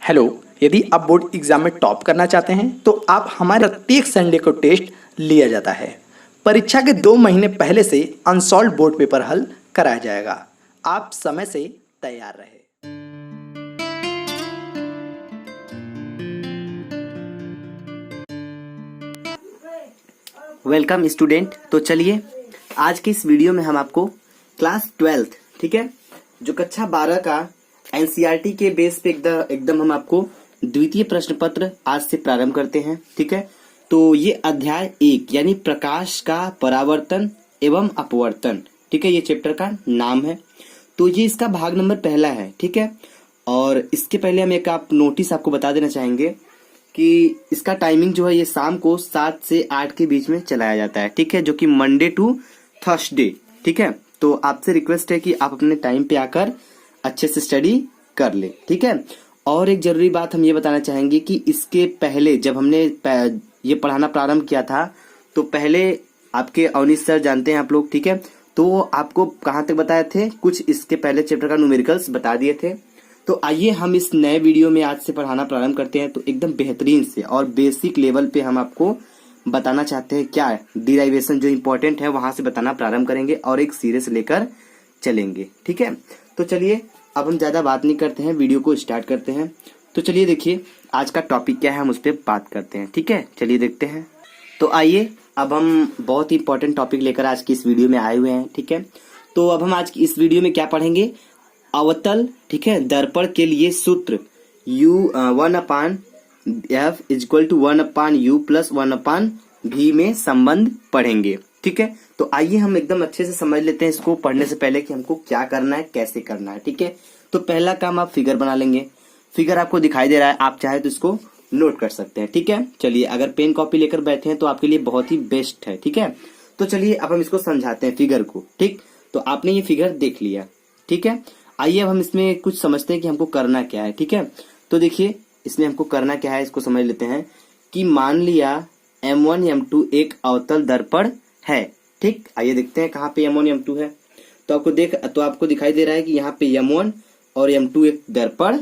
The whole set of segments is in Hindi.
हेलो। यदि आप बोर्ड एग्जाम में टॉप करना चाहते हैं तो आप हमारे प्रत्येक संडे को टेस्ट लिया जाता है। परीक्षा के 2 महीने पहले से अनसॉल्व बोर्ड पेपर हल कराया जाएगा। आप समय से तैयार रहे। Welcome student. तो चलिए आज के इस वीडियो में हम आपको क्लास 12 ठीक है, जो कक्षा 12 का एनसीईआरटी के बेस पे एकदम हम आपको द्वितीय प्रश्न पत्र आज से प्रारंभ करते हैं। ठीक है, तो ये अध्याय 1 यानी प्रकाश का परावर्तन एवं अपवर्तन, ठीक है, ये चैप्टर का नाम है। तो ये इसका भाग नंबर पहला है। ठीक है, और इसके पहले हम एक नोटिस आपको बता देना चाहेंगे कि इसका टाइमिंग जो है ये शाम को 7 से 8 के बीच में चलाया जाता है। ठीक है, जो कि मंडे टू थर्सडे। ठीक है, तो आपसे रिक्वेस्ट है कि आप अपने टाइम पे आकर अच्छे से स्टडी कर ले। ठीक है, और एक जरूरी बात हम ये बताना चाहेंगे कि इसके पहले जब हमने ये पढ़ाना प्रारंभ किया था तो पहले आपके अवनीश सर जानते हैं आप लोग। ठीक है, तो आपको कहाँ तक बताए थे, कुछ इसके पहले चैप्टर का न्यूमेरिकल्स बता दिए थे। तो आइए हम इस नए वीडियो में आज से पढ़ाना प्रारंभ करते हैं। तो एकदम बेहतरीन से और बेसिक लेवल पे हम आपको बताना चाहते हैं क्या डिराइवेशन जो इम्पोर्टेंट है वहां से बताना प्रारंभ करेंगे और एक सीरीज लेकर चलेंगे। ठीक है, तो चलिए अब हम ज्यादा बात नहीं करते हैं, वीडियो को स्टार्ट करते हैं। तो चलिए देखिए आज का टॉपिक क्या है, हम उस पर बात करते हैं। ठीक है, चलिए देखते हैं। तो आइए अब हम बहुत ही इंपॉर्टेंट टॉपिक लेकर आज की इस वीडियो में आए हुए हैं। ठीक है, तो अब हम आज की इस वीडियो में क्या पढ़ेंगे, अवतल ठीक है दर्पण के लिए सूत्र U1/F = 1/U + 1/V में संबंध पढ़ेंगे। ठीक है, तो आइए हम एकदम अच्छे से समझ लेते हैं इसको पढ़ने से पहले कि हमको क्या करना है, कैसे करना है। ठीक है, तो पहला काम आप फिगर बना लेंगे। फिगर आपको दिखाई दे रहा है, आप चाहे तो इसको नोट कर सकते हैं। ठीक है, चलिए अगर पेन कॉपी लेकर बैठे हैं तो आपके लिए बहुत ही बेस्ट है। ठीक है, तो चलिए अब हम इसको समझाते हैं फिगर को। ठीक, तो आपने ये फिगर देख लिया। ठीक है, आइए अब हम इसमें कुछ समझते हैं कि हमको करना क्या है। ठीक है, तो देखिए इसमें हमको करना क्या है, इसको समझ लेते हैं कि मान लिया M1 M2 एक अवतल दर्पण है। ठीक, आइए देखते हैं कहाँ पे M1 M2 है। तो आपको दिखाई दे रहा है कि यहाँ पे M1 और M2 एक दर्पण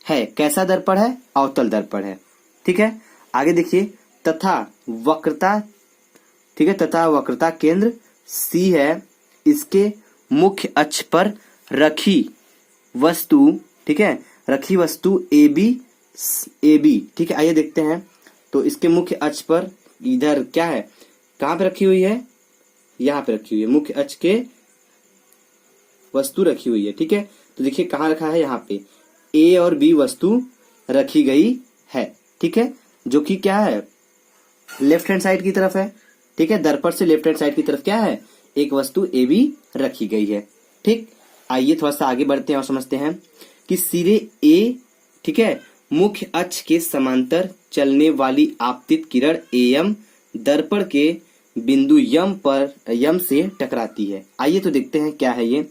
है। कैसा दर्पण है, अवतल दर्पण है। ठीक है, आगे देखिए तथा वक्रता, ठीक है, तथा वक्रता केंद्र C है। इसके मुख्य अक्ष पर रखी वस्तु, ठीक है, रखी वस्तु AB। ठीक है, आइए देखते हैं। तो इसके मुख्य अक्ष पर इधर क्या है, कहाँ पे रखी हुई है, यहाँ पे रखी हुई है, मुख्य अक्ष के वस्तु रखी हुई है। ठीक है, तो देखिए कहाँ रखा है, यहाँ पे A और B वस्तु रखी गई है। ठीक है, जो कि क्या है, लेफ्ट हैंड साइड की तरफ है। ठीक है, दर्पण से लेफ्ट हैंड साइड की तरफ क्या है, एक वस्तु AB रखी गई है। ठीक, आइए थोड़ा सा आगे बढ़ते हैं और समझते हैं कि सिरे A, ठीक है, मुख्य अक्ष के समांतर चलने वाली आपतित किरण AM दर्पण के बिंदु यम से टकराती है। आइए तो देखते हैं क्या है ये।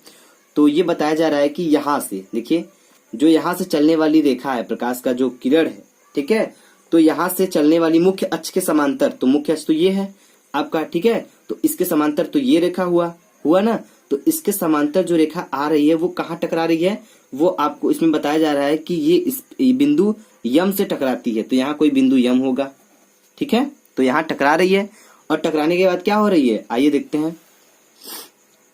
तो ये बताया जा रहा है कि यहाँ से देखिए, जो यहाँ से चलने वाली रेखा है, प्रकाश का जो किरण है, ठीक है, तो यहाँ से चलने वाली मुख्य अक्ष के समांतर, तो मुख्य अक्ष तो ये है आपका। ठीक है, तो इसके समांतर तो ये रेखा हुआ ना, तो इसके समांतर जो रेखा आ रही है वो कहाँ टकरा रही है, वो आपको इसमें बताया जा रहा है कि ये इस बिंदु यम से टकराती है। तो यहाँ कोई बिंदु यम होगा। ठीक है, तो यहाँ टकरा रही है और टकराने के बाद क्या हो रही है, आइए देखते हैं।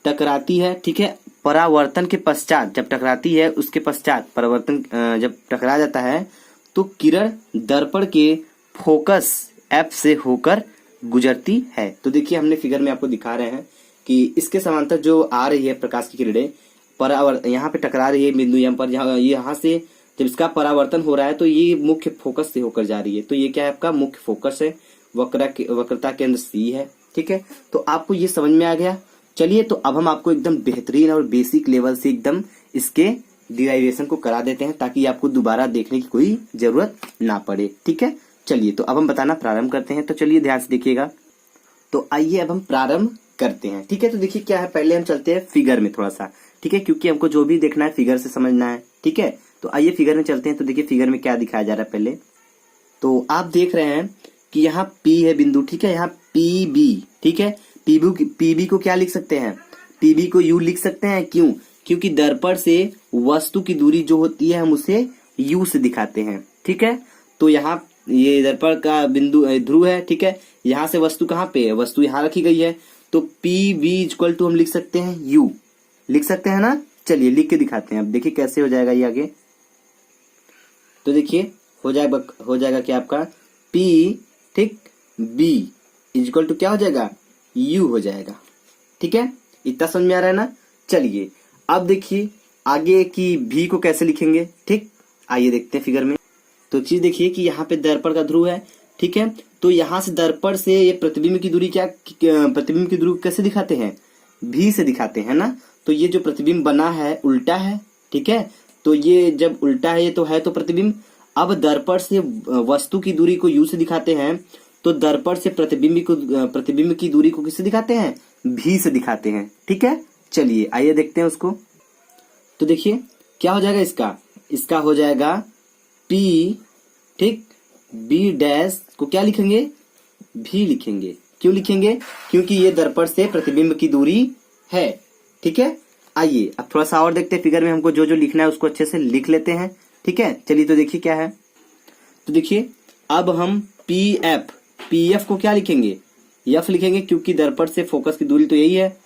टकराती है, ठीक है, परावर्तन के पश्चात जब टकराती है, उसके पश्चात परावर्तन जब टकरा जाता है तो किरण दर्पण के फोकस F से होकर गुजरती है। तो देखिए हमने फिगर में आपको दिखा रहे हैं कि इसके समांतर जो आ रही है प्रकाश की किरणें यहाँ पे टकरा रही है बिंदु यम पर। यहाँ से जब इसका परावर्तन हो रहा है तो ये मुख्य फोकस से होकर जा रही है। तो ये क्या है, आपका मुख्य फोकस है, वक्रता केंद्र C है। ठीक है, तो आपको ये समझ में आ गया। चलिए तो अब हम आपको एकदम बेहतरीन और बेसिक लेवल से एकदम इसके डिराइवेशन को करा देते हैं ताकि आपको दोबारा देखने की कोई जरूरत ना पड़े। ठीक है, चलिए तो अब हम बताना प्रारंभ करते हैं। तो चलिए ध्यान से देखिएगा। तो आइए अब हम प्रारंभ करते हैं। ठीक है, तो देखिए क्या है, पहले हम चलते हैं फिगर में थोड़ा सा। ठीक है, क्योंकि हमको जो भी देखना है फिगर से समझना है। ठीक है, तो आइए फिगर में चलते हैं। तो देखिए फिगर में क्या दिखाया जा रहा है पहले। तो आप देख रहे हैं कि यहाँ P है बिंदु। ठीक है, यहाँ PB। ठीक है, PB को क्या लिख सकते हैं, PB को U लिख सकते हैं। क्यों, क्योंकि दर्पण से वस्तु की दूरी जो होती है हम उसे यू से दिखाते हैं, ठीक है। तो यहाँ ये दर्पण का बिंदु ध्रुव है, ठीक है। यहाँ से वस्तु कहाँ पे है, वस्तु यहाँ रखी गई है, तो पी वी इक्वल टू हम लिख सकते हैं यू, लिख सकते हैं ना। चलिए लिख के दिखाते हैं, अब देखिए कैसे हो जाएगा ये आगे। तो देखिए हो जाएगा क्या आपका P, ठीक, B इक्वल टू क्या हो जाएगा, U हो जाएगा, ठीक है। इतना समझ में आ रहा है ना। चलिए अब देखिए आगे की V को कैसे लिखेंगे, ठीक। आइए देखते हैं फिगर में। तो चीज देखिए कि यहाँ पे दर्पण का ध्रुव है, ठीक है। तो यहाँ से दर्पण से ये प्रतिबिंब की दूरी प्रतिबिंब की दूरी कैसे दिखाते हैं, V से दिखाते हैं ना। तो ये जो प्रतिबिंब बना है उल्टा है, ठीक है। तो ये जब उल्टा है ये तो है तो प्रतिबिंब। अब दर्पण से वस्तु की दूरी को U से दिखाते हैं, तो दर्पण से प्रतिबिंब की दूरी को किससे दिखाते हैं, V से दिखाते हैं, ठीक है। चलिए आइए देखते हैं उसको। तो देखिए क्या हो जाएगा इसका हो जाएगा P, ठीक, B डैश को क्या लिखेंगे, V लिखेंगे। क्यों लिखेंगे, क्योंकि ये दर्पण से प्रतिबिंब की दूरी है, ठीक है। आइए अब थोड़ा सा और देखते हैं फिगर में, हमको जो जो लिखना है उसको अच्छे से लिख लेते हैं, ठीक है। चलिए तो देखिए क्या है। तो देखिए अब हम PF को क्या लिखेंगे, F लिखेंगे, क्योंकि दर्पण से फोकस की दूरी तो यही है,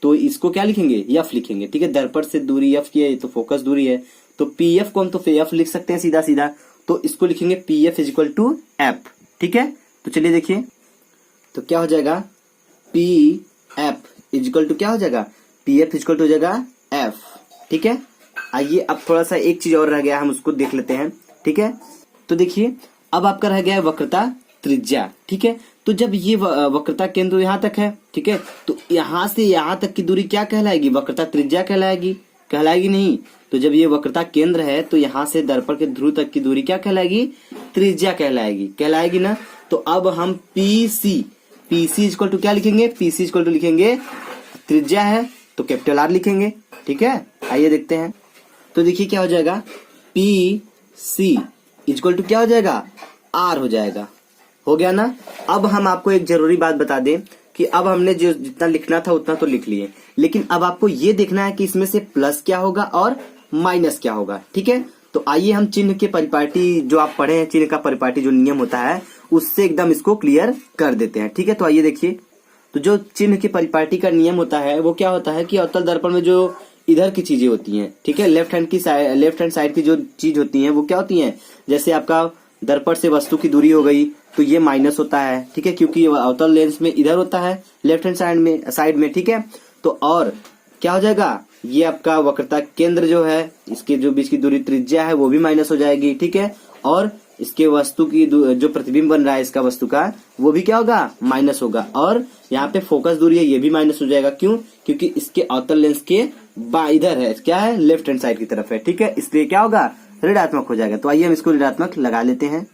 तो इसको क्या लिखेंगे, F लिखेंगे, ठीक है। दर्पण से दूरी F की है तो फोकस दूरी है, तो PF को हम तो F लिख सकते हैं सीधा सीधा, तो इसको लिखेंगे PF इक्वल टू F, ठीक है। तो चलिए देखिए तो क्या हो जाएगा, PF इक्वल टू क्या हो जाएगा, PF इक्वल टू हो जाएगा F, ठीक है। आइए अब थोड़ा सा एक चीज और रह गया, हम उसको देख लेते हैं, ठीक है। तो देखिए अब आपका रह गया है वक्रता त्रिज्या, ठीक है। तो जब ये वक्रता केंद्र यहाँ तक है, ठीक है, तो यहाँ से यहाँ तक की दूरी क्या कहलाएगी, वक्रता त्रिज्या कहलाएगी नहीं। तो जब ये वक्रता केंद्र है तो यहाँ से दर्पण के ध्रुव तक की दूरी क्या कहलाएगी, त्रिज्या कहलाएगी ना। तो अब हम PC इक्वल टू क्या लिखेंगे, PC इक्वल टू लिखेंगे, त्रिज्या है तो कैपिटल R लिखेंगे, ठीक है। आइए देखते हैं। तो देखिए क्या हो जाएगा, PC इक्वल टू क्या हो जाएगा, R हो जाएगा, हो गया ना। अब हम आपको एक जरूरी बात बता दें कि अब हमने जो जितना लिखना था उतना तो लिख लिए, लेकिन अब आपको ये देखना है कि इसमें से प्लस क्या होगा और माइनस क्या होगा, ठीक है। तो आइए हम चिन्ह के परिपाटी जो आप पढ़े हैं, चिन्ह का परिपाटी जो नियम होता है उससे एकदम इसको क्लियर कर देते हैं, ठीक है। तो आइए देखिए, तो जो चिन्ह के परिपाटी का नियम होता है वो क्या होता है कि अवतल दर्पण में जो इधर की चीजें होती हैं, ठीक है, लेफ्ट हैंड साइड की जो चीज होती है वो क्या होती है, जैसे आपका दर्पण से वस्तु की दूरी हो गई तो ये माइनस होता है, ठीक है, क्योंकि अवतल लेंस में इधर होता है लेफ्ट हैंड साइड में, ठीक है। तो और क्या हो जाएगा, ये आपका वक्रता केंद्र जो है इसके जो बीच की दूरी त्रिज्या है वो भी माइनस हो जाएगी, ठीक है। और इसके वस्तु की जो प्रतिबिंब बन रहा है इसका वस्तु का वो भी क्या होगा, माइनस होगा। और यहाँ पे फोकस दूरी है ये भी माइनस हो जाएगा, क्यों, क्योंकि इसके अवतल लेंस के इधर है, क्या है, लेफ्ट हैंड साइड की तरफ है, ठीक है, इसलिए क्या होगा, ऋणात्मक हो जाएगा। तो आइए हम इसको ऋणात्मक लगा लेते हैं।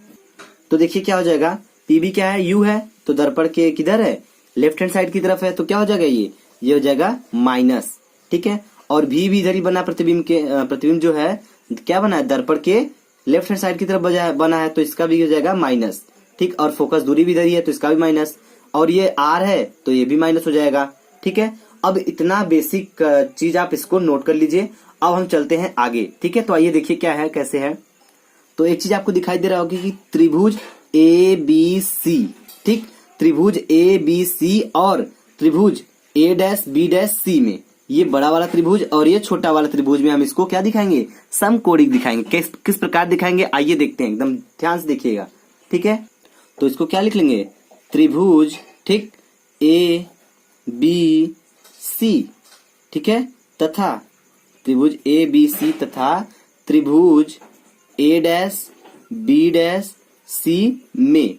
तो देखिए क्या हो जाएगा, PB क्या है, U है, तो दर्पण के किधर है, लेफ्ट हैंड साइड की तरफ है, तो क्या हो जाएगा, ये हो जाएगा माइनस, ठीक है। और भी इधर ही बना, प्रतिबिंब जो है क्या बना है, दर्पण के लेफ्ट हैंड साइड की तरफ बना है, तो इसका भी हो जाएगा माइनस, ठीक। और फोकस दूरी भी इधर ही है तो इसका भी माइनस, और ये R है तो ये भी माइनस हो जाएगा, ठीक है। अब इतना बेसिक चीज आप इसको नोट कर लीजिए। अब हम चलते हैं आगे, ठीक है। तो आइए देखिए क्या है, कैसे है। तो एक चीज आपको दिखाई दे रहा होगी कि त्रिभुज ABC, ठीक, त्रिभुज ABC और त्रिभुज A', B', C में, ये बड़ा वाला त्रिभुज और ये छोटा वाला त्रिभुज में हम इसको क्या दिखाएंगे, समकोणिक दिखाएंगे। किस प्रकार दिखाएंगे, आइए देखते हैं, एकदम ध्यान से देखिएगा, ठीक है। तो इसको क्या लिख लेंगे, त्रिभुज, ठीक, ABC, ठीक है, तथा त्रिभुज ABC तथा त्रिभुज A', B', में,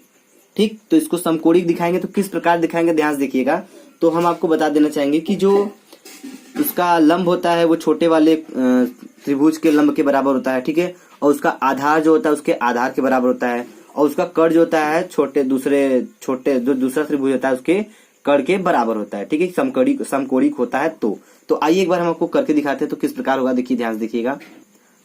ठीक। तो इसको समकोणिक दिखाएंगे, तो किस प्रकार दिखाएंगे, ध्यान से देखिएगा। तो हम आपको बता देना चाहेंगे कि जो उसका लंब होता है वो छोटे वाले त्रिभुज के लंब के बराबर होता है, ठीक है। और उसका आधार जो होता है उसके आधार के बराबर होता है, और उसका कर्ण जो होता है जो दूसरा त्रिभुज होता है उसके कर्ण के बराबर होता है, ठीक है। समकोणिक होता है। तो आइए एक बार हम आपको करके दिखाते हैं तो किस प्रकार होगा, देखिए ध्यान से देखिएगा।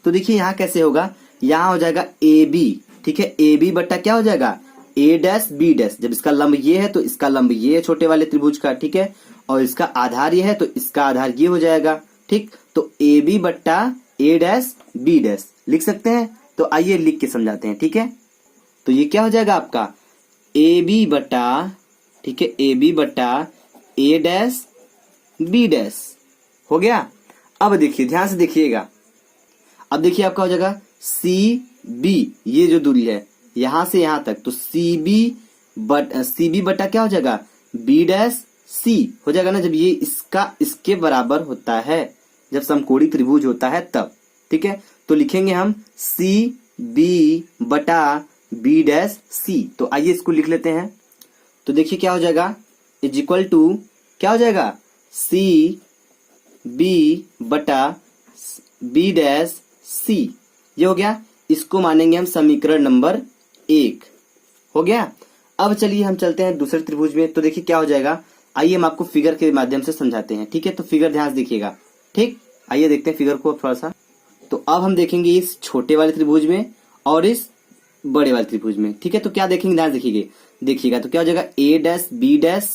तो देखिए यहाँ कैसे होगा, यहाँ हो जाएगा AB, ठीक है, AB बट्टा क्या हो जाएगा, A', B', जब इसका लंब ये है तो इसका लंब ये है छोटे वाले त्रिभुज का, ठीक है, और इसका आधार ये है तो इसका आधार ये हो जाएगा, ठीक। तो AB बट्टा A', B' लिख सकते हैं, तो आइए लिख के समझाते हैं, ठीक है। तो ये क्या हो जाएगा आपका ए बी बटा, ठीक है, ए बी बटा ए डैश बी डैश हो गया। अब देखिए ध्यान से देखिएगा, अब देखिए आपका हो जाएगा सी बी, ये जो दूरी है यहां से यहां तक, तो सी बी बटा क्या हो जाएगा बी डैश सी हो जाएगा ना, जब ये इसका इसके बराबर होता है, जब समकोणी त्रिभुज होता है तब, ठीक है। तो लिखेंगे हम सी बी बटा बी डैश सी। तो आइए इसको लिख लेते हैं। तो देखिए क्या हो जाएगा, इज इक्वल टू क्या हो जाएगा सी बी बटा बी डैश सी, ये हो गया। इसको मानेंगे हम समीकरण नंबर 1 हो गया। अब चलिए हम चलते हैं दूसरे त्रिभुज में। तो देखिए क्या हो जाएगा, आइए हम आपको फिगर के माध्यम से समझाते हैं, ठीक है। तो फिगर ध्यान से देखिएगा, ठीक। आइए देखते हैं फिगर को थोड़ा सा। तो अब हम देखेंगे इस छोटे वाले त्रिभुज में और इस बड़े वाले त्रिभुज में, ठीक है। तो क्या देखेंगे, ध्यान देखिएगा। तो क्या हो जाएगा ए डैश बी डैश,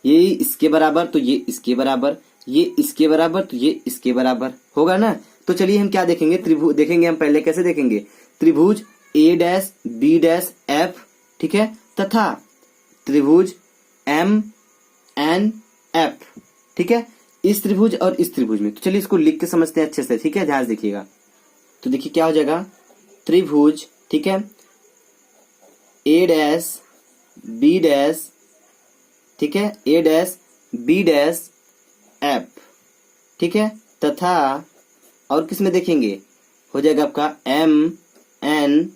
ये इसके बराबर तो ये इसके बराबर, ये इसके बराबर तो ये इसके बराबर होगा ना। तो चलिए हम क्या देखेंगे, त्रिभुज देखेंगे हम पहले कैसे देखेंगे, त्रिभुज ए डैश बी डैश एफ, ठीक है, तथा त्रिभुज एम एन एफ, ठीक है, इस त्रिभुज और इस त्रिभुज में। तो चलिए इसको लिख के समझते हैं अच्छे से, ठीक है, ध्यान से देखिएगा। तो देखिए क्या हो जाएगा, त्रिभुज, ठीक है, ए डैश बी डैश, ठीक है, ए डैश बी डैश एफ, ठीक है, तथा और किस में देखेंगे, हो जाएगा आपका एम एन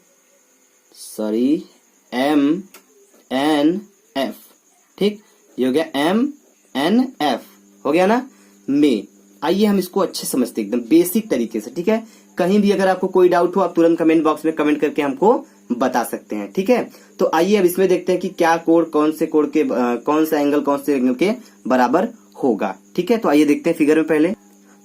एफ, ठीक, ये हो गया एम एन एफ हो गया ना में। आइए हम इसको अच्छे समझते एकदम बेसिक तरीके से, ठीक है। कहीं भी अगर आपको कोई डाउट हो आप तुरंत कमेंट बॉक्स में कमेंट करके हमको बता सकते हैं, ठीक है। तो आइए अब इसमें देखते हैं कि क्या कोण कौन से कोण के कौन सा एंगल कौन से एंगल के बराबर होगा, ठीक है। तो आइए देखते हैं फिगर में पहले।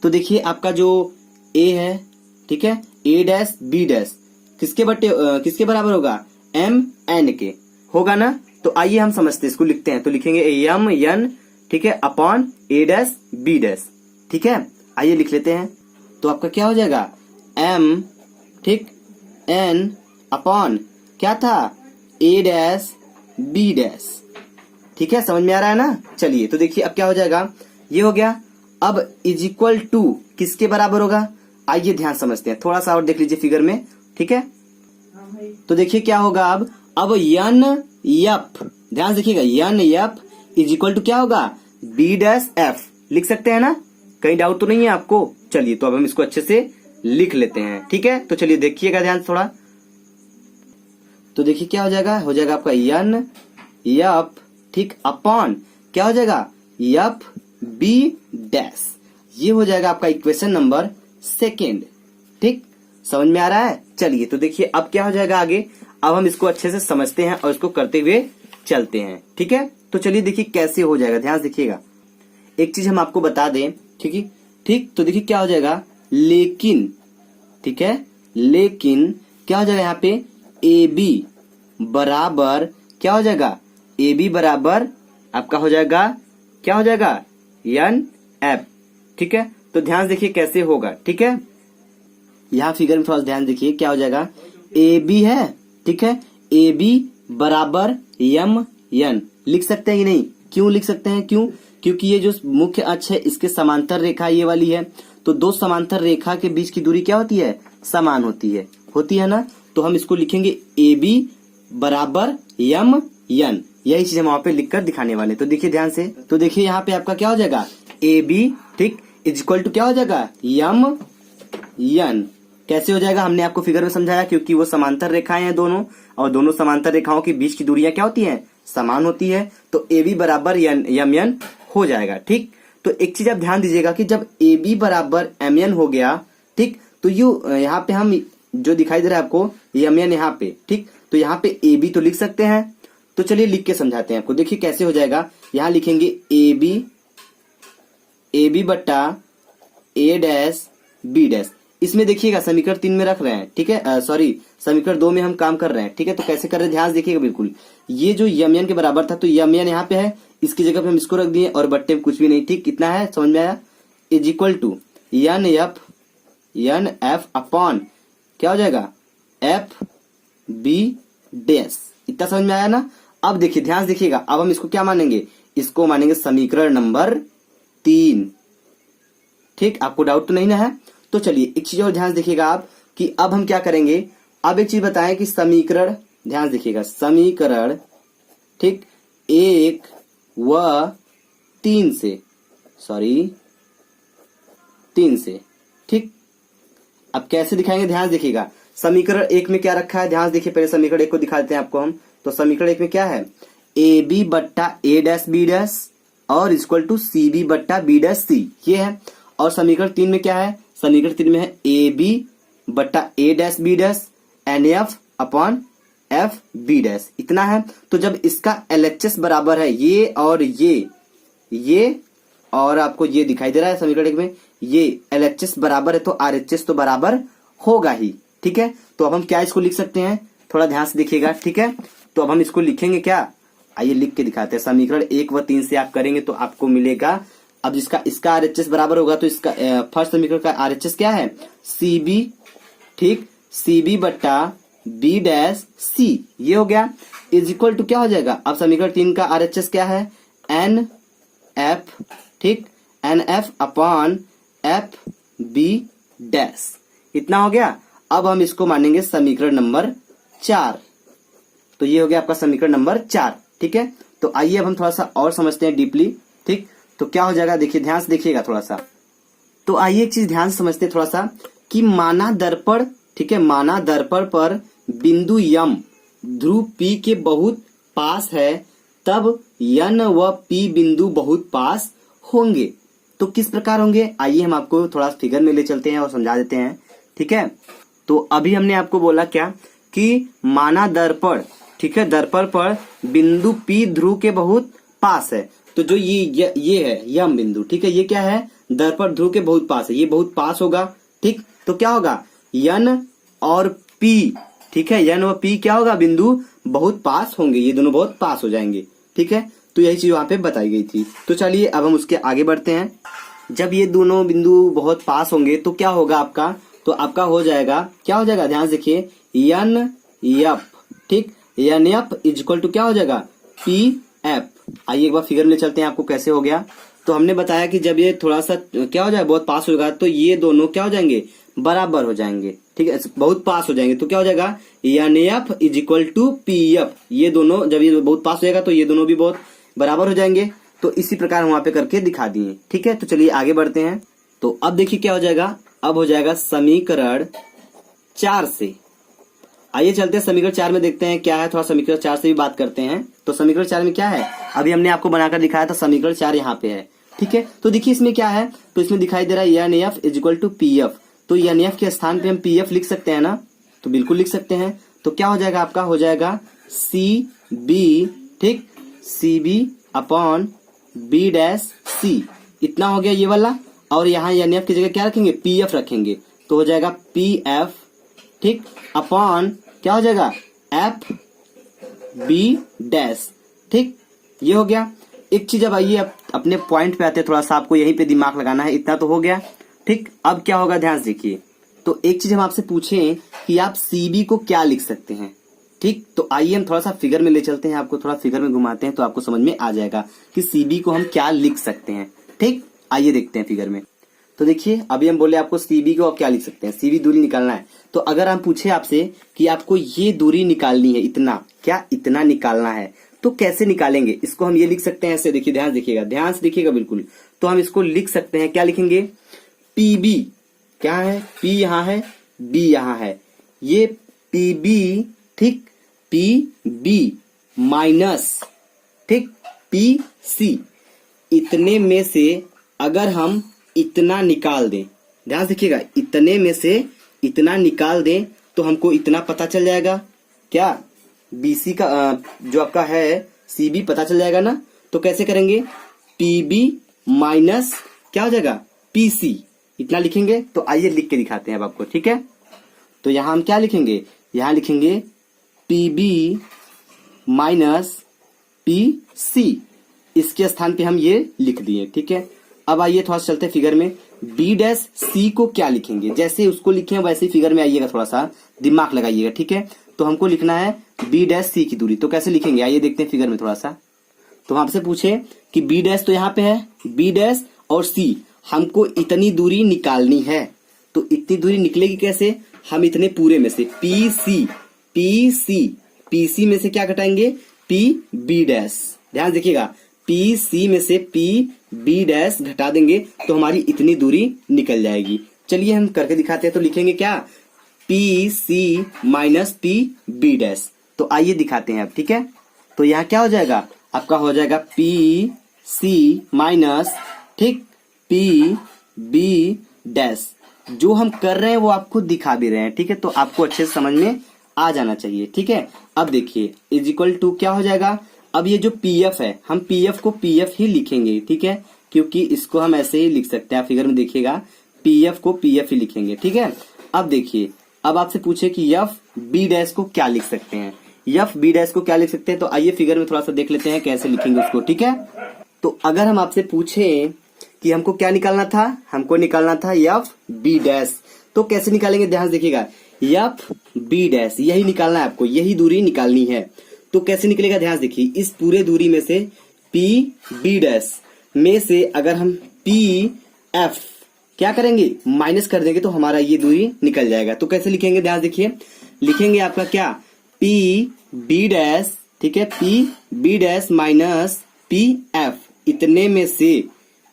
तो देखिए आपका जो ए है, ठीक है, ए डैश बी डैश किसके बराबर होगा, एम एन के होगा ना। तो आइए हम समझते हैं, इसको लिखते हैं। तो लिखेंगे एम एन, ठीक है, अपॉन ए डैश बी डैश, ठीक है। आइए लिख लेते हैं। तो आपका क्या हो जाएगा एम, ठीक, एन अपॉन क्या था ए डैश बी डैश, ठीक है, समझ में आ रहा है ना। चलिए तो देखिए अब क्या हो जाएगा, ये हो गया। अब इज इक्वल टू किसके बराबर होगा, आइए ध्यान समझते हैं, थोड़ा सा और देख लीजिए फिगर में, ठीक है। तो देखिए क्या होगा, अब यन एफ, ध्यान से देखिएगा, यन एफ इज इक्वल टू क्या होगा बी डैश एफ, लिख सकते हैं ना, कहीं डाउट तो नहीं है आपको। चलिए तो अब हम इसको अच्छे से लिख लेते हैं, ठीक है। तो चलिए देखिएगा ध्यान से थोड़ा। तो देखिए क्या हो जाएगा आपका यन एफ, ठीक, अपॉन क्या हो जाएगा एफ बी डैश, ये हो जाएगा आपका इक्वेशन नंबर 2, ठीक, समझ में आ रहा है। चलिए तो देखिए अब क्या हो जाएगा आगे, अब हम इसको अच्छे से समझते हैं और इसको करते हुए चलते हैं, ठीक है। तो चलिए देखिए कैसे हो जाएगा, ध्यान से देखिएगा। एक चीज हम आपको बता दें, ठीक है, ठीक। तो देखिए क्या हो जाएगा, लेकिन, ठीक है, लेकिन क्या हो जाएगा यहाँ पे ए बी बराबर क्या हो जाएगा, ए बी बराबर आपका हो जाएगा क्या हो जाएगा एन एफ, ठीक है। तो ध्यान से देखिए कैसे होगा, ठीक है। यहाँ फिगर में थोड़ा ध्यान देखिए क्या हो जाएगा, ए बी है, ठीक है, ए बी बराबर एम एन लिख सकते हैं कि नहीं, क्यों लिख सकते हैं, क्योंकि ये जो मुख्य अक्ष है इसके समांतर रेखा ये वाली है, तो दो समांतर रेखा के बीच की दूरी क्या होती है, समान होती है ना। तो हम इसको लिखेंगे ए बी बराबर एम एन, यही चीज हम वहां पे लिखकर दिखाने वाले। तो देखिए ध्यान से, तो देखिए यहाँ पे आपका क्या हो जाएगा ए बी, ठीक, इज इक्वल टू क्या हो जाएगा एम एन। कैसे हो जाएगा, हमने आपको फिगर में समझाया, क्योंकि वो समांतर रेखाएं हैं दोनों, और दोनों समांतर रेखाओं के बीच की दूरियां क्या होती हैं, समान होती है। तो ए बी बराबर एम एन हो जाएगा, ठीक। तो एक चीज आप ध्यान दीजिएगा कि जब ए बी बराबर एम एन हो गया, ठीक, तो यहाँ पे हम जो दिखाई दे रहा है आपको एम एन यहाँ पे, ठीक, तो यहाँ पे ए बी तो लिख सकते हैं। तो चलिए लिख के समझाते हैं आपको, देखिए कैसे हो जाएगा। यहाँ लिखेंगे ए बी बट्टा ए डैश बी डैश, इसमें देखिएगा समीकरण 3 में रख रहे हैं, ठीक है, सॉरी समीकरण 2 में हम काम कर रहे हैं, ठीक है। तो कैसे कर रहे हैं ध्यान से देखिएगा बिल्कुल। ये जो यम एन के बराबर था, तो यम एन यहाँ पे है, इसकी जगह पे हम इसको रख दिए और बट्टे में कुछ भी नहीं, ठीक, कितना है समझ में आया, is equal to N F upon क्या हो जाएगा एफ बी डैश। इतना समझ में आया ना। अब देखिए ध्यान से देखिएगा, अब हम इसको क्या मानेंगे, इसको मानेंगे समीकरण नंबर 3। ठीक, आपको डाउट तो नहीं ना है। तो चलिए एक चीज और ध्यान से देखिएगा आप कि अब हम क्या करेंगे। अब एक चीज बताएं कि समीकरण, ध्यान से देखिएगा, समीकरण ठीक 1 व 3 से, सॉरी 3 से, ठीक। अब कैसे दिखाएंगे, ध्यान से देखिएगा। समीकरण 1 में क्या रखा है, ध्यान से देखिए। पहले समीकरण 1 को दिखा देते हैं आपको हम। तो समीकरण 1 में क्या है, ए बी बट्टा ए डैश बी डैश और इक्वल टू सी बी बट्टा बी डैश सी, ये है। और समीकरण 3 में क्या है, समीकरण 3 में है ए बी बट्टा a dash b dash n F upon F B dash, इतना है। तो जब इसका एलएचएस बराबर है ये और ये और आपको ये दिखाई दे रहा है समीकरण 1 में, ये एलएचएस बराबर है तो आरएचएस तो बराबर होगा ही, ठीक है। तो अब हम क्या इसको लिख सकते हैं, थोड़ा ध्यान से देखिएगा, ठीक है। तो अब हम इसको लिखेंगे क्या, आइए लिख के दिखाते हैं। समीकरण 1 व 3 से आप करेंगे तो आपको मिलेगा, अब जिसका इसका आरएचएस बराबर होगा तो इसका फर्स्ट समीकरण का आरएचएस क्या है, सीबी, ठीक, सीबी बट्टा बी डैश सी, ये हो गया। इज इक्वल टू क्या हो जाएगा, अब समीकरण 3 का आरएचएस क्या है, एन एफ, ठीक, N F upon F B dash, इतना हो गया। अब हम इसको मानेंगे समीकरण नंबर 4। तो ये हो गया आपका समीकरण नंबर 4, ठीक है। तो आइए अब हम थोड़ा सा और समझते हैं डीपली, ठीक। तो क्या हो जाएगा, देखिए ध्यान से देखिएगा थोड़ा सा। तो आइए एक चीज ध्यान से समझते हैं थोड़ा सा कि माना दर्पण, ठीक है, माना दर्पण पर बिंदु यम ध्रुव पी के बहुत पास है, तब यन व पी बिंदु बहुत पास होंगे। तो किस प्रकार होंगे, आइए हम आपको थोड़ा फिगर में ले चलते हैं और समझा देते हैं, ठीक है। तो अभी हमने आपको बोला क्या कि माना दर्पण, ठीक है, दर्पण पर बिंदु पी ध्रुव के बहुत पास है। तो जो ये है यम बिंदु, ठीक है, ये क्या है, दर्पण ध्रुव के बहुत पास है, ये बहुत पास होगा, ठीक। तो क्या होगा, यन और पी, ठीक है, यन और पी क्या होगा, बिंदु बहुत पास होंगे, ये दोनों बहुत पास हो जाएंगे, ठीक है। तो यही चीज वहां पे बताई गई थी। तो चलिए अब हम उसके आगे बढ़ते हैं। जब ये दोनों बिंदु बहुत पास होंगे तो क्या होगा आपका, तो आपका हो जाएगा, क्या हो जाएगा, ध्यान से देखिए, यन एफ, ठीक, यन एफ इज इक्वल टू क्या हो जाएगा, पी एफ। आइए एक बार फिगर में चलते हैं, आपको कैसे हो गया। तो हमने बताया कि जब ये थोड़ा सा क्या हो जाए, बहुत पास होगा, तो ये दोनों क्या हो जाएंगे, बराबर हो जाएंगे, ठीक है, बहुत पास हो जाएंगे। तो क्या हो जाएगा, N F is equal to P F, ये दोनों जब ये बहुत पास हो जाएगा तो ये दोनों भी बहुत बराबर हो जाएंगे। तो इसी प्रकार हम वहां पे करके दिखा दिए, ठीक है। तो चलिए आगे बढ़ते हैं। तो अब देखिए क्या हो जाएगा, अब हो जाएगा समीकरण 4 से। आइए चलते हैं समीकरण 4 में, देखते हैं क्या है, थोड़ा समीकरण 4 से भी बात करते हैं। तो समीकरण 4 में क्या है, अभी हमने आपको बनाकर दिखाया था, समीकरण 4 यहाँ पे है, ठीक है। तो देखिए इसमें क्या है, तो इसमें दिखाई दे रहा है N F is equal to P F. तो एन एफ के स्थान पे हम पी एफ लिख सकते हैं ना, तो बिल्कुल लिख सकते हैं। तो क्या हो जाएगा, आपका हो जाएगा सी बी, ठीक, c b upon b dash c, इतना हो गया ये वाला। और यहाँ एन एफ की जगह क्या रखेंगे, पी एफ रखेंगे, तो हो जाएगा पी एफ, ठीक, अपॉन क्या हो जाएगा, एफ बी डैश, ठीक, ये हो गया। एक चीज अब आइए अपने पॉइंट पे आते हैं, थोड़ा सा आपको यहीं पे दिमाग लगाना है, इतना तो हो गया, ठीक। अब क्या होगा, ध्यान से देखिए। तो एक चीज हम आपसे पूछें कि आप सीबी को क्या लिख सकते हैं, ठीक। तो आइए हम थोड़ा सा फिगर में ले चलते हैं, आपको थोड़ा फिगर में घुमाते हैं तो आपको समझ में आ जाएगा कि सीबी को हम क्या लिख सकते हैं, ठीक। आइए देखते हैं फिगर में। तो देखिए अभी हम बोले आपको सीबी को आप क्या लिख सकते हैं, सीबी दूरी निकालना है। तो अगर हम पूछे आपसे कि आपको ये दूरी निकालनी है, इतना क्या, इतना निकालना है, तो कैसे निकालेंगे, इसको हम ये लिख सकते हैं ऐसे, देखिए ध्यान देखिएगा, ध्यान से देखिएगा बिल्कुल। तो हम इसको लिख सकते हैं, क्या लिखेंगे, पीबी, क्या है, पी यहाँ है, बी यहाँ है, ये पीबी, ठीक, पीबी माइनस, ठीक, पी सी, इतने में से अगर हम इतना निकाल दें, ध्यान से देखिएगा, इतने में से इतना निकाल दें तो हमको इतना पता चल जाएगा, क्या, बीसी का जो आपका है सीबी पता चल जाएगा ना। तो कैसे करेंगे, पीबी माइनस क्या हो जाएगा, पीसी, इतना लिखेंगे। तो आइए लिख के दिखाते हैं अब आपको, ठीक है। तो यहां हम क्या लिखेंगे, यहां लिखेंगे पीबी माइनस पीसी, इसके स्थान पे हम ये लिख दिए, ठीक है। अब आइए थोड़ा सा चलते हैं फिगर में। बी डैश सी को क्या लिखेंगे, जैसे उसको लिखे वैसे ही फिगर में आइएगा, थोड़ा सा दिमाग लगाइएगा, ठीक है। तो हमको लिखना है बी डैश सी की दूरी, तो कैसे लिखेंगे आइए देखते हैं फिगर में थोड़ा सा। तो आपसे पूछे कि बी डैश तो यहाँ पे है, बी डैश और सी हमको इतनी दूरी निकालनी है, तो इतनी दूरी निकलेगी कैसे, हम इतने पूरे में से पी सी में से क्या घटाएंगे, पी बी डैश, ध्यान देखिएगा, पी सी में से पी बी डैश घटा देंगे तो हमारी इतनी दूरी निकल जाएगी। चलिए हम करके दिखाते हैं, तो लिखेंगे क्या, P C minus P B dash. तो आइए दिखाते हैं अब, ठीक है। तो यहाँ क्या हो जाएगा, आपका हो जाएगा पी सी माइनस, ठीक, पी बी डैश। जो हम कर रहे हैं वो आपको दिखा भी रहे हैं, ठीक है, तो आपको अच्छे से समझ में आ जाना चाहिए, ठीक है। अब देखिए इज इक्वल टू क्या हो जाएगा, अब ये जो पीएफ है हम पीएफ को पीएफ ही लिखेंगे, ठीक है, क्योंकि इसको हम ऐसे ही लिख सकते हैं, आप फिगर में देखिएगा पीएफ को पीएफ ही लिखेंगे, ठीक है। अब देखिए, अब आपसे पूछे कि एफ बी डैश को क्या लिख सकते हैं, एफ बी डैश को क्या लिख सकते हैं, तो आइए फिगर में थोड़ा सा देख लेते हैं कैसे लिखेंगे उसको, ठीक है। तो अगर हम आपसे पूछे कि हमको क्या निकालना था, हमको निकालना था एफ बी डैश, तो कैसे निकालेंगे, ध्यान देखिएगा, एफ बी डैश यही निकालना है आपको, यही दूरी निकालनी है। तो कैसे निकलेगा, ध्यान देखिए, इस पूरे दूरी में से पी बी डैश में से अगर हम पी एफ क्या करेंगे, माइनस कर देंगे तो हमारा ये दूरी निकल जाएगा। तो कैसे लिखेंगे, ध्यान देखिए, लिखेंगे आपका क्या, पी बी डैश, ठीक है, P B dash minus P F, इतने में से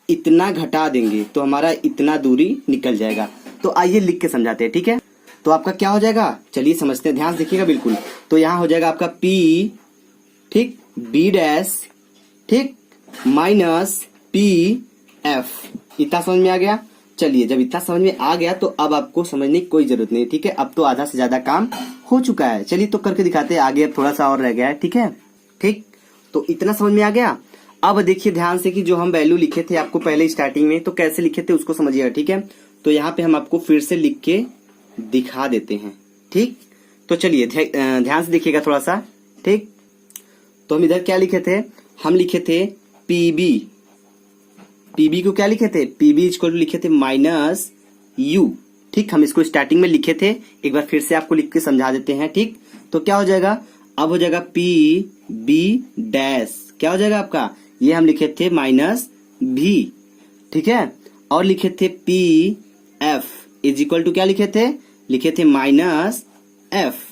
इतना घटा देंगे तो हमारा इतना दूरी निकल जाएगा। तो आइए लिख के समझाते हैं, ठीक है। तो आपका क्या हो जाएगा, चलिए समझते हैं, ध्यान देखिएगा बिल्कुल। तो यहाँ हो जाएगा आपका P, ठीक, बी डैश, ठीक, माइनस पी एफ। इतना समझ में आ गया। चलिए जब इतना समझ में आ गया तो अब आपको समझने की कोई जरूरत नहीं, ठीक है, अब तो आधा से ज्यादा काम हो चुका है। चलिए तो करके दिखाते हैं, आगे अब थोड़ा सा और रह गया है, ठीक है, ठीक। तो इतना समझ में आ गया। अब देखिए ध्यान से कि जो हम वैल्यू लिखे थे आपको पहले स्टार्टिंग में, तो कैसे लिखे थे उसको समझिएगा, ठीक है। तो यहाँ पे हम आपको फिर से लिख के दिखा देते हैं, ठीक। तो चलिए ध्यान से देखिएगा थोड़ा सा, ठीक। तो हम इधर क्या लिखे थे, हम लिखे थे पीबी, पीबी को क्या लिखे थे, पीबी इक्वल टू लिखे थे माइनस यू, ठीक। हम इसको स्टार्टिंग में लिखे थे, एक बार फिर से आपको लिख के समझा देते हैं, ठीक। तो क्या हो जाएगा, अब हो जाएगा पी बी डैश, क्या हो जाएगा आपका, ये हम लिखे थे माइनस भी, ठीक है, और लिखे थे P F is equal to क्या लिखे थे माइनस एफ,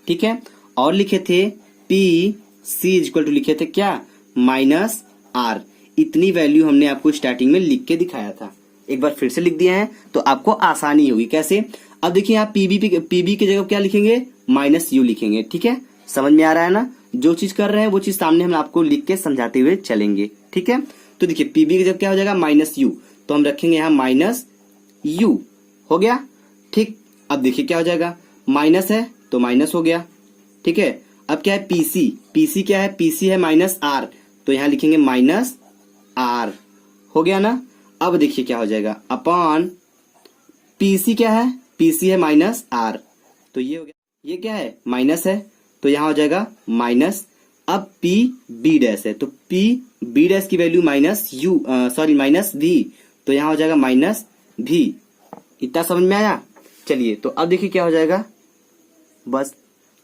ठीक है, और लिखे थे P C is equal to लिखे थे क्या, माइनस आर। इतनी वैल्यू हमने आपको स्टार्टिंग में लिख के दिखाया था, एक बार फिर से लिख दिया है तो आपको आसानी होगी। कैसे, अब देखिए आप पीबी की जगह क्या लिखेंगे, माइनस यू लिखेंगे, ठीक है, समझ में आ रहा है ना। जो चीज कर रहे हैं वो चीज सामने हम आपको लिख के समझाते हुए चलेंगे, ठीक है। तो देखिए पीबी की जगह क्या हो जाएगा, माइनस यू, तो हम रखेंगे यहाँ माइनस यू, हो गया, ठीक। अब देखिए क्या हो जाएगा, माइनस है तो माइनस हो गया, ठीक है। अब क्या है पीसी, पीसी क्या है, पीसी है माइनस आर, तो यहाँ लिखेंगे माइनस आर, हो गया ना। अब देखिए क्या हो जाएगा, अपॉन पीसी क्या है, पीसी है माइनस आर, तो ये हो गया, ये क्या है माइनस है, तो यहाँ हो जाएगा माइनस। अब पी बी डैश है, तो पी बी डैश की value minus you, sorry minus भी, तो यहाँ हो जाएगा माइनस भी। इतना समझ में आया। चलिए तो अब देखिए क्या हो जाएगा, बस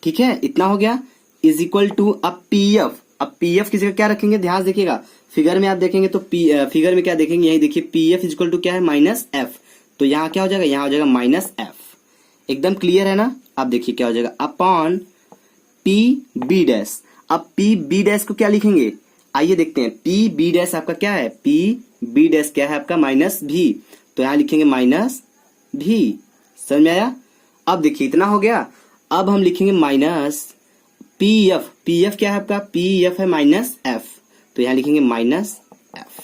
ठीक है, इतना हो गया। इज इक्वल टू अब पीएफ, अब पीएफ की जगह क्या रखेंगे, ध्यान देखिएगा, फिगर में आप देखेंगे तो फिगर में क्या देखेंगे, यही देखिए पीएफ इज इक्वल टू क्या है, माइनस एफ, तो यहाँ क्या हो जाएगा, यहाँ हो जाएगा माइनस एफ। एकदम क्लियर है ना। अब देखिए क्या हो जाएगा, अपॉन पी बी डैश। अब पी बी डैश को क्या लिखेंगे, आइए देखते हैं। पी बी डैश आपका क्या है, पी बी डैश क्या है आपका, माइनस भी, तो यहाँ लिखेंगे माइनस भी। समझ में आया। अब देखिए इतना हो गया। अब हम लिखेंगे minus P F, P F क्या है आपका, पी एफ है माइनस एफ, तो यहाँ लिखेंगे माइनस एफ।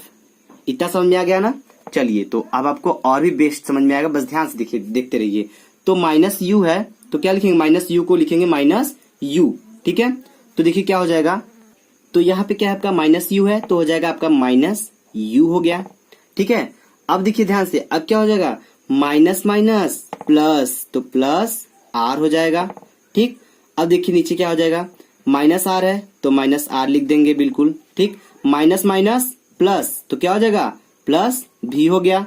इतना समझ में आ गया ना। चलिए तो अब आपको और भी बेस्ट समझ में आएगा, बस ध्यान से देखिए, देखते रहिए। तो माइनस यू है तो क्या लिखेंगे, माइनस यू को लिखेंगे माइनस यू, ठीक है। तो देखिए क्या हो जाएगा, तो यहाँ पे क्या है आपका माइनस यू है, तो हो जाएगा आपका माइनस यू हो गया, ठीक है। अब देखिए ध्यान से, अब क्या हो जाएगा, माइनस माइनस प्लस, तो प्लस आर हो जाएगा, ठीक। अब देखिए नीचे क्या हो जाएगा, माइनस आर है तो माइनस आर लिख देंगे, बिल्कुल ठीक। माइनस माइनस प्लस, तो क्या हो जाएगा, प्लस भी हो गया।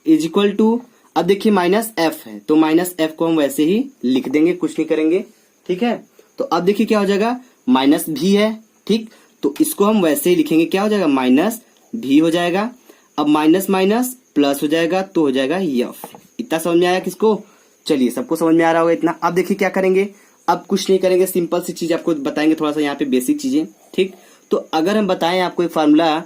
इज इक्वल टू, अब देखिए माइनस एफ है तो माइनस एफ को हम वैसे ही लिख देंगे, कुछ नहीं करेंगे, ठीक है। तो अब देखिए क्या हो जाएगा, माइनस भी है, ठीक, तो इसको हम वैसे ही लिखेंगे, क्या हो जाएगा, माइनस भी हो जाएगा। अब माइनस माइनस प्लस हो जाएगा तो हो जाएगा यफ। इतना समझ में आया किसको? चलिए सबको समझ में आ रहा होगा इतना। अब देखिए क्या करेंगे, अब कुछ नहीं करेंगे, सिंपल सी चीज आपको बताएंगे, थोड़ा सा यहाँ पे बेसिक चीजें, ठीक। तो अगर हम बताएं आपको एक फार्मूला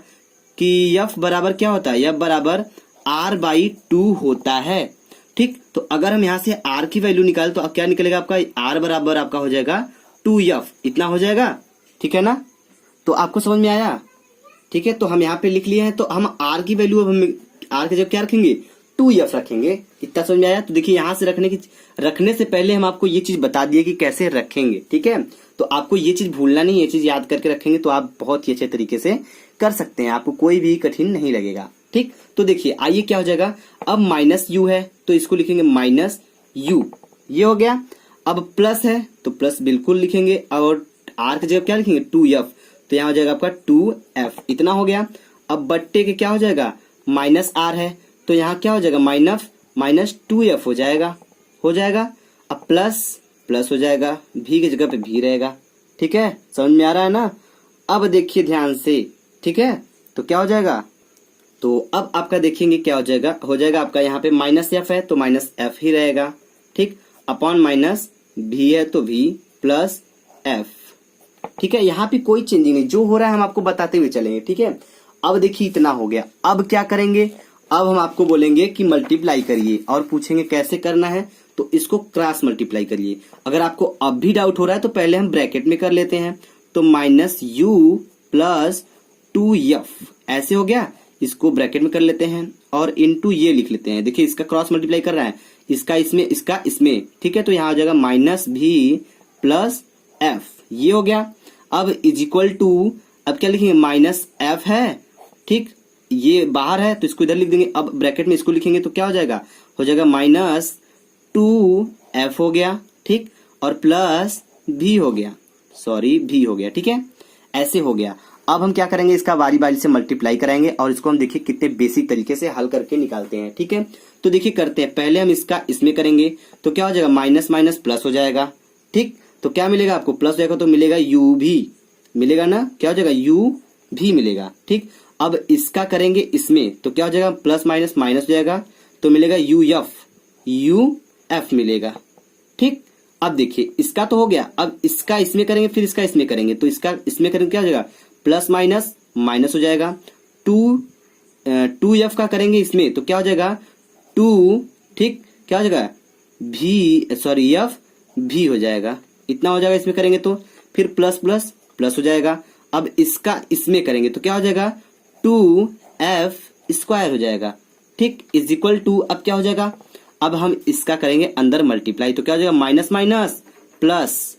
कि यफ बराबर क्या होता है, यफ बराबर r/2 होता है, ठीक। तो अगर हम यहाँ से r की वैल्यू निकाल तो अब क्या निकलेगा आपका, r बराबर आपका हो जाएगा 2f, इतना हो जाएगा, ठीक है ना। तो आपको समझ में आया, ठीक है। तो हम यहाँ पे लिख लिए हैं, तो हम r की वैल्यू, अब हम r की जगह क्या रखेंगे, 2f रखेंगे, इतना समझ में आया। तो देखिए यहाँ से रखने से पहले हम आपको ये चीज बता दिए कि कैसे रखेंगे, ठीक है। तो आपको ये चीज भूलना नहीं, ये चीज याद करके रखेंगे तो आप बहुत ही अच्छे तरीके से कर सकते हैं, आपको कोई भी कठिन नहीं लगेगा, ठीक। तो देखिए आइए क्या हो जाएगा, अब माइनस यू है तो इसको लिखेंगे माइनस यू, ये हो गया। अब प्लस है तो प्लस बिल्कुल लिखेंगे, और आर की जगह क्या लिखेंगे, 2f, तो यहाँ हो जाएगा आपका 2f, इतना हो गया। अब बट्टे के क्या हो जाएगा, माइनस आर है तो यहाँ क्या हो जाएगा, माइनस 2f हो जाएगा, अब प्लस हो जाएगा, भी की जगह पे भी रहेगा, ठीक है, समझ में आ रहा है ना। अब देखिए ध्यान से, ठीक है, तो क्या हो जाएगा, तो अब आपका देखेंगे क्या हो जाएगा आपका यहाँ पे माइनस एफ है तो माइनस एफ ही रहेगा, ठीक, अपॉन माइनस भी है तो भी प्लस एफ, ठीक है। यहाँ पे कोई चेंजिंग नहीं, जो हो रहा है हम आपको बताते हुए चलेंगे, ठीक है। अब देखिए इतना हो गया, अब क्या करेंगे, अब हम आपको बोलेंगे कि मल्टीप्लाई करिए और पूछेंगे कैसे करना है, तो इसको क्रॉस मल्टीप्लाई करिए। अगर आपको अब भी डाउट हो रहा है तो पहले हम ब्रैकेट में कर लेते हैं, तो माइनस यू प्लस 2f ऐसे हो गया, इसको ब्रैकेट में कर लेते हैं और इनटू ये लिख लेते हैं। देखिए इसका क्रॉस मल्टीप्लाई कर रहा है, इसका इसमें, ठीक है। तो यहाँ हो जाएगा माइनस भी प्लस एफ, ये हो गया। अब इज इक्वल टू, अब क्या लिखेंगे, माइनस एफ है, ठीक, ये बाहर है तो इसको इधर लिख देंगे। अब ब्रैकेट में इसको लिखेंगे तो क्या हो जाएगा माइनस 2f हो गया, ठीक, और प्लस भी हो गया, ठीक है, ऐसे हो गया। अब हम क्या करेंगे, इसका बारी बारी से मल्टीप्लाई कराएंगे और इसको हम देखिए कितने बेसिक तरीके से हल करके निकालते हैं, ठीक है। तो देखिए करते हैं, पहले हम इसका इसमें करेंगे तो क्या हो जाएगा, माइनस माइनस प्लस हो जाएगा, ठीक। तो क्या मिलेगा आपको, प्लस हो जाएगा तो मिलेगा u भी मिलेगा ना, क्या हो जाएगा, u भी मिलेगा, ठीक। अब इसका करेंगे इसमें तो क्या हो जाएगा, प्लस माइनस माइनस हो जाएगा तो मिलेगा uf मिलेगा, ठीक। अब देखिए इसका तो हो गया, अब इसका इसमें करेंगे फिर इसका इसमें करेंगे, तो इसका इसमें करेंगे क्या हो जाएगा, प्लस माइनस माइनस हो जाएगा। 2f का करेंगे इसमें तो क्या हो जाएगा 2, ठीक, क्या हो जाएगा f भी हो जाएगा, इतना हो जाएगा इसमें करेंगे तो, फिर प्लस प्लस प्लस हो जाएगा। अब इसका इसमें करेंगे तो क्या हो जाएगा 2f² हो जाएगा, ठीक, इज इक्वल टू, अब क्या हो जाएगा, अब हम इसका करेंगे अंदर मल्टीप्लाई तो क्या हो जाएगा, माइनस माइनस प्लस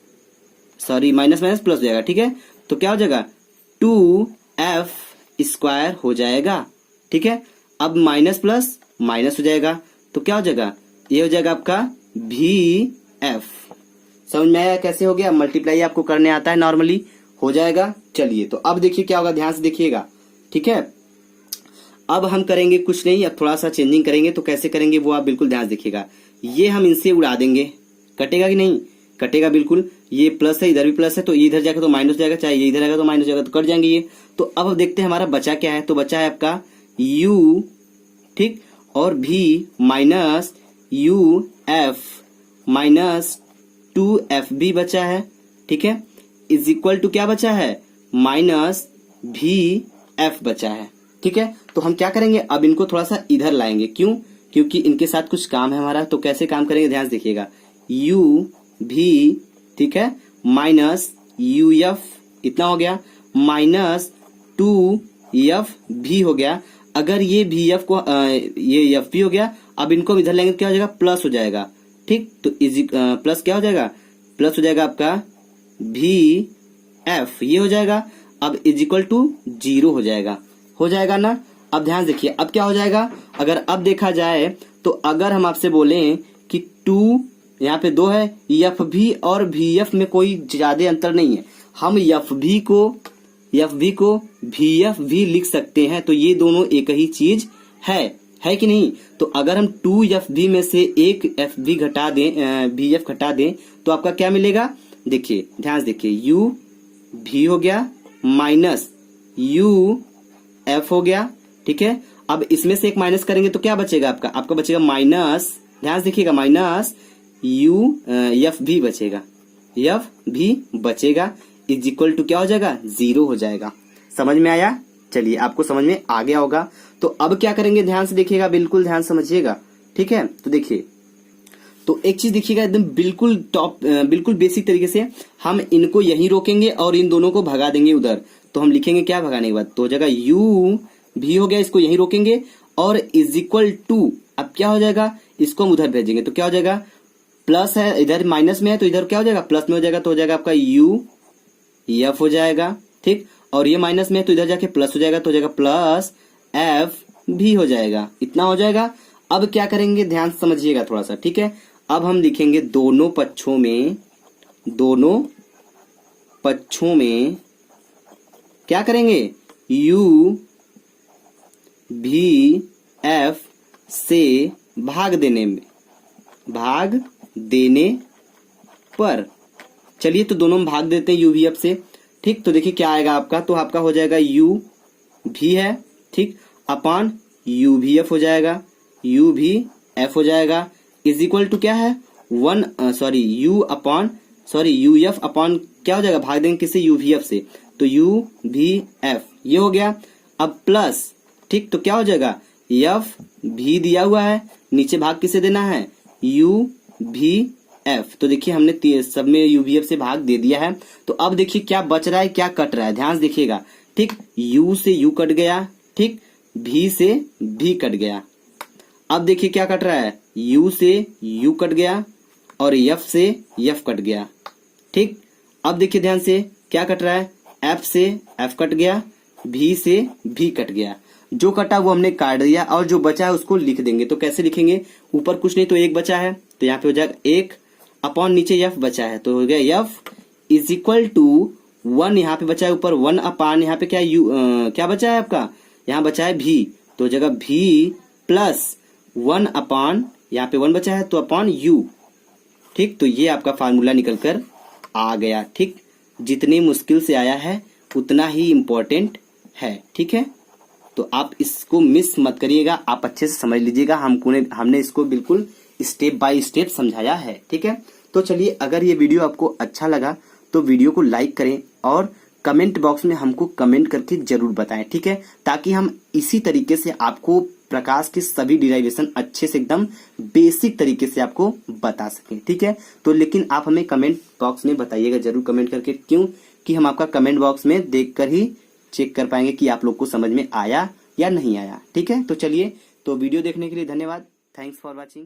हो जाएगा, ठीक है। तो क्या हो जाएगा 2f² हो जाएगा, ठीक है। अब माइनस प्लस माइनस हो जाएगा तो क्या हो जाएगा, ये हो जाएगा आपका vf। समझ में आया कैसे हो गया, मल्टीप्लाई आपको करने आता है, नॉर्मली हो जाएगा। चलिए तो अब देखिए क्या होगा, ध्यान से देखिएगा, ठीक है। अब हम करेंगे कुछ नहीं, अब थोड़ा सा चेंजिंग करेंगे, तो कैसे करेंगे वो आप बिल्कुल ध्यान से देखिएगा। ये हम इनसे उड़ा देंगे, कटेगा कि नहीं, कटेगा बिल्कुल। ये प्लस है, इधर भी प्लस है तो इधर जाएगा तो माइनस जाएगा, चाहे ये इधर आएगा तो माइनस जाएगा, तो कट जाएंगे ये। तो अब देखते हैं हमारा बचा क्या है, तो बचा है आपका u, ठीक, और भी माइनस uf माइनस 2f भी बचा है, ठीक है, इज इक्वल टू क्या बचा है, माइनस vf बचा है, ठीक है। तो हम क्या करेंगे, अब इनको थोड़ा सा इधर लाएंगे, क्यों, क्योंकि इनके साथ कुछ काम है हमारा। तो कैसे काम करेंगे, ध्यान से देखिएगा, u भी, ठीक है, माइनस uf इतना हो गया, माइनस 2f भी हो गया। अगर ये vf को ये f भी हो गया, अब इनको इधर लेंगे क्या हो जाएगा, प्लस हो जाएगा, ठीक। तो प्लस क्या हो जाएगा, प्लस हो जाएगा आपका vf, ये हो जाएगा। अब इज इक्वल टू 0 हो जाएगा ना। अब ध्यान देखिए, अब क्या हो जाएगा, अगर अब देखा जाए तो अगर हम आपसे बोले कि 2 यहाँ पे 2 है, एफ भी और vf में कोई ज्यादा अंतर नहीं है, हम एफ भी को vf भी लिख सकते हैं, तो ये दोनों एक ही चीज है है कि नहीं। तो अगर हम 2FB में से एक FB घटा दें, BF घटा दें, तो आपका क्या मिलेगा, देखिए ध्यान से देखिए, UV हो गया माइनस UF हो गया, ठीक है। अब इसमें से एक माइनस करेंगे तो क्या बचेगा आपका बचेगा माइनस, ध्यान से देखिएगा, माइनस FV बचेगा, FV बचेगा इज इक्वल टू क्या हो जाएगा, 0 हो जाएगा। समझ में आया, चलिए आपको समझ में आ गया होगा। तो अब क्या करेंगे, ध्यान से देखिएगा, बिल्कुल ध्यान समझिएगा, ठीक है। तो देखिए, तो एक चीज देखिएगा, एकदम बिल्कुल बेसिक तरीके से हम इनको यहीं रोकेंगे और इन दोनों को भगा देंगे उधर। तो हम लिखेंगे क्या भगाने के बाद, तो हो जाएगा UV हो गया, इसको यहीं रोकेंगे और इज इक्वल टू, अब क्या हो जाएगा, इसको हम उधर भेजेंगे तो क्या हो जाएगा, प्लस है, इधर माइनस में है तो इधर क्या हो जाएगा, प्लस में हो जाएगा, तो हो जाएगा आपका UF हो जाएगा, ठीक। और ये माइनस में है तो इधर जाके प्लस हो जाएगा, तो हो जाएगा प्लस FV हो जाएगा, इतना हो जाएगा। अब क्या करेंगे, ध्यान से समझिएगा थोड़ा सा, ठीक है। अब हम लिखेंगे दोनों पक्षों में क्या करेंगे, UVF से भाग देने पर, चलिए तो दोनों में भाग देते हैं UVF से, ठीक। तो देखिए क्या आएगा आपका, तो आपका हो जाएगा UV है, ठीक, अपान UVF हो जाएगा, UVF हो जाएगा इज इक्वल टू क्या है, UF अपॉन क्या हो जाएगा, भाग देंगे किससे, UVF से, तो UVF ये हो गया। अब प्लस, ठीक, तो क्या हो जाएगा, FV दिया हुआ है, नीचे भाग किसे देना है, UVF। तो देखिए हमने सब में UVF से भाग दे दिया है। तो अब देखिए क्या बच रहा है, क्या कट रहा है, ध्यान से देखिएगा, ठीक। U से U कट गया, ठीक, V से V कट गया। अब देखिए क्या कट रहा है, U से U कट गया और F से F कट गया, ठीक। अब देखिए ध्यान से क्या कट रहा है, F से F कट गया, V से V कट गया। जो कटा वो हमने काट दिया और जो बचा है उसको लिख देंगे। तो कैसे लिखेंगे, ऊपर कुछ नहीं तो एक बचा है, तो यहाँ पे हो जाएगा 1 अपॉन नीचे F बचा है, तो हो गया F इज इक्वल टू 1, यहाँ पे बचा है ऊपर 1 अपान, यहाँ पे क्या क्या बचा है आपका, यहाँ बचा है V, तो हो जाएगा V प्लस 1 अपान, यहाँ पे 1 बचा है तो अपान U, ठीक। तो ये आपका फार्मूला निकल कर आ गया, ठीक। जितनी मुश्किल से आया है उतना ही इम्पोर्टेंट है, ठीक है। तो आप इसको मिस मत करिएगा, आप अच्छे से समझ लीजिएगा, हमने इसको बिल्कुल स्टेप बाय स्टेप समझाया है, ठीक है। तो चलिए, अगर ये वीडियो आपको अच्छा लगा तो वीडियो को लाइक करें और कमेंट बॉक्स में हमको कमेंट करके जरूर बताएं, ठीक है, ताकि हम इसी तरीके से आपको प्रकाश के सभी डिराइवेशन अच्छे से एकदम बेसिक तरीके से आपको बता सकें, ठीक है। तो लेकिन आप हमें कमेंट बॉक्स में बताइएगा जरूर कमेंट करके, क्यों कि हम आपका कमेंट बॉक्स में देखकर ही चेक कर पाएंगे कि आप लोग को समझ में आया या नहीं आया, ठीक है। तो चलिए, तो वीडियो देखने के लिए धन्यवाद, थैंक्स फॉर वॉचिंग।